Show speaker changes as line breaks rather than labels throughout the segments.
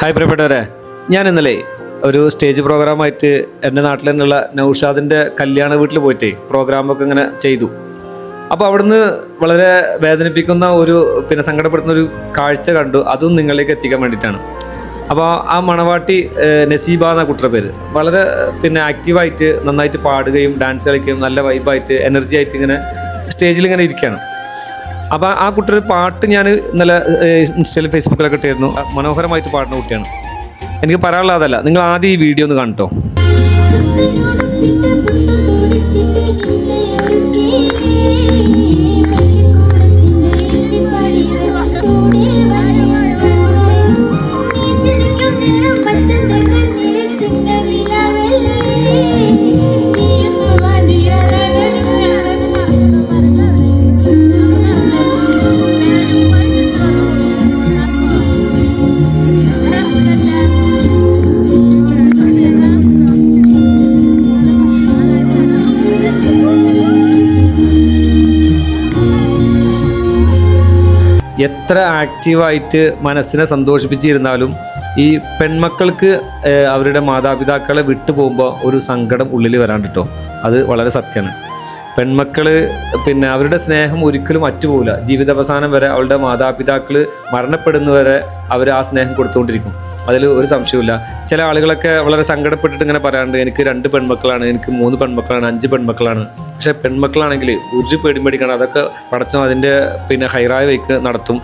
Hi പ്രിയപ്പെട്ടവരെ, ഞാൻ ഇന്നലെ ഒരു സ്റ്റേജ് പ്രോഗ്രാമായിട്ട് എൻ്റെ നാട്ടിൽ തന്നെയുള്ള നൗഷാദിൻ്റെ കല്യാണ വീട്ടിൽ പോയിട്ട് പ്രോഗ്രാമൊക്കെ ഇങ്ങനെ ചെയ്തു. അപ്പോൾ അവിടുന്ന് വളരെ വേദനിപ്പിക്കുന്ന ഒരു സങ്കടപ്പെടുത്തുന്ന ഒരു കാഴ്ച കണ്ടു. അതും നിങ്ങളിലേക്ക് എത്തിക്കാൻ വേണ്ടിയിട്ടാണ്. അപ്പോൾ ആ മണവാട്ടി നസീബ എന്ന കുട്ടിയുടെ പേര് വളരെ ആക്റ്റീവായിട്ട് നന്നായിട്ട് പാടുകയും ഡാൻസ് കളിക്കുകയും നല്ല വൈബായിട്ട് എനർജി ആയിട്ട് ഇങ്ങനെ സ്റ്റേജിൽ ഇങ്ങനെ ഇരിക്കുകയാണ്. അപ്പോൾ ആ കുട്ടിയുടെ പാട്ട് ഞാൻ ഇന്നലെ ഇൻസ്റ്റയിലും ഫേസ്ബുക്കിലൊക്കെ ഇട്ടായിരുന്നു. മനോഹരമായിട്ട് പാടുന്ന കുട്ടിയാണ്. എനിക്ക് പറയാനുള്ളതല്ല, നിങ്ങൾ ആദ്യം ഈ വീഡിയോ ഒന്ന് കണ്ടോ. എത്ര ആക്റ്റീവായിട്ട് മനസ്സിനെ സന്തോഷിപ്പിച്ചിരുന്നാലും ഈ പെൺമക്കൾക്ക് അവരുടെ മാതാപിതാക്കളെ വിട്ടു പോകുമ്പോൾ ഒരു സങ്കടം ഉള്ളിൽ വരാൻ കേട്ടോ. അത് വളരെ സത്യമാണ്. പെൺമക്കൾ അവരുടെ സ്നേഹം ഒരിക്കലും അറ്റുപോകില്ല. ജീവിതാവസാനം വരെ അവളുടെ മാതാപിതാക്കൾ മരണപ്പെടുന്നവരെ അവർ ആ സ്നേഹം കൊടുത്തുകൊണ്ടിരിക്കും. അതിൽ ഒരു സംശയമില്ല. ചില ആളുകളൊക്കെ വളരെ സങ്കടപ്പെട്ടിട്ട് ഇങ്ങനെ പറയാറുണ്ട്, എനിക്ക് 2 പെൺമക്കളാണ്, എനിക്ക് 3 പെൺമക്കളാണ്, 5 പെൺമക്കളാണ്. പക്ഷേ പെൺമക്കളാണെങ്കിൽ ഒരു പേടിക്കണം. അതൊക്കെ പടച്ചോൻ അതിൻ്റെ ഹൈറായ വഴിക്ക് നടത്തും.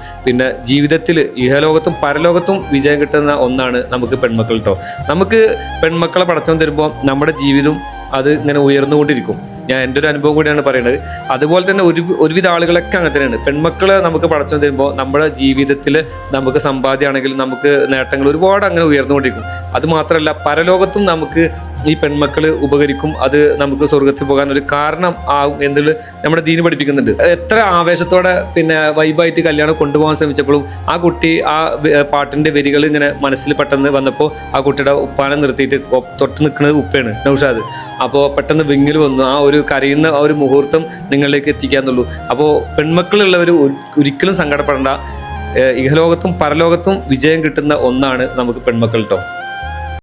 ജീവിതത്തിൽ ഇഹലോകത്തും പരലോകത്തും വിജയം കിട്ടുന്ന ഒന്നാണ് നമുക്ക് പെൺമക്കൾ കേട്ടോ. നമുക്ക് പെൺമക്കളെ പടച്ചോൻ തരുമ്പോൾ നമ്മുടെ ജീവിതം അത് ഇങ്ങനെ ഉയർന്നുകൊണ്ടിരിക്കും. ഞാൻ എൻ്റെ ഒരു അനുഭവം കൂടിയാണ് പറയുന്നത്. അതുപോലെ തന്നെ ഒരുവിധ ആളുകളൊക്കെ അങ്ങനെ തന്നെയാണ്. പെൺമക്കളെ നമുക്ക് പടച്ചു തരുമ്പോൾ നമ്മുടെ ജീവിതത്തിൽ നമുക്ക് സമ്പാദ്യമാണെങ്കിലും നമുക്ക് നേട്ടങ്ങൾ ഒരുപാട് അങ്ങനെ ഉയർന്നുകൊണ്ടിരിക്കും. അതുമാത്രമല്ല പരലോകത്തും നമുക്ക് ഈ പെൺമക്കൾ ഉപകരിക്കും. അത് നമുക്ക് സ്വർഗത്തിൽ പോകാൻ ഒരു കാരണം ആവും എന്നുള്ളത് നമ്മുടെ ദീന് പഠിപ്പിക്കുന്നുണ്ട്. എത്ര ആവേശത്തോടെ വൈബായിട്ട് കല്യാണം കൊണ്ടുപോകാൻ ശ്രമിച്ചപ്പോഴും ആ കുട്ടി ആ പാട്ടിൻ്റെ വരികൾ ഇങ്ങനെ മനസ്സിൽ പെട്ടെന്ന് വന്നപ്പോൾ ആ കുട്ടിയുടെ ഉപ്പാനെ നിർത്തിയിട്ട് തൊട്ട് നിൽക്കുന്നത് ഉപ്പയാണ്, നൗഷാദ്. അപ്പോൾ പെട്ടെന്ന് വിങ്ങിൽ വന്നു. ആ ഒരു കരയുന്ന ആ ഒരു മുഹൂർത്തം നിങ്ങളിലേക്ക് എത്തിക്കാന്നുള്ളൂ. അപ്പോൾ പെൺമക്കളുള്ളവർ ഒരിക്കലും സങ്കടപ്പെടേണ്ട. ഇഹലോകത്തും പരലോകത്തും വിജയം കിട്ടുന്ന ഒന്നാണ് നമുക്ക് പെൺമക്കൾ കേട്ടോ.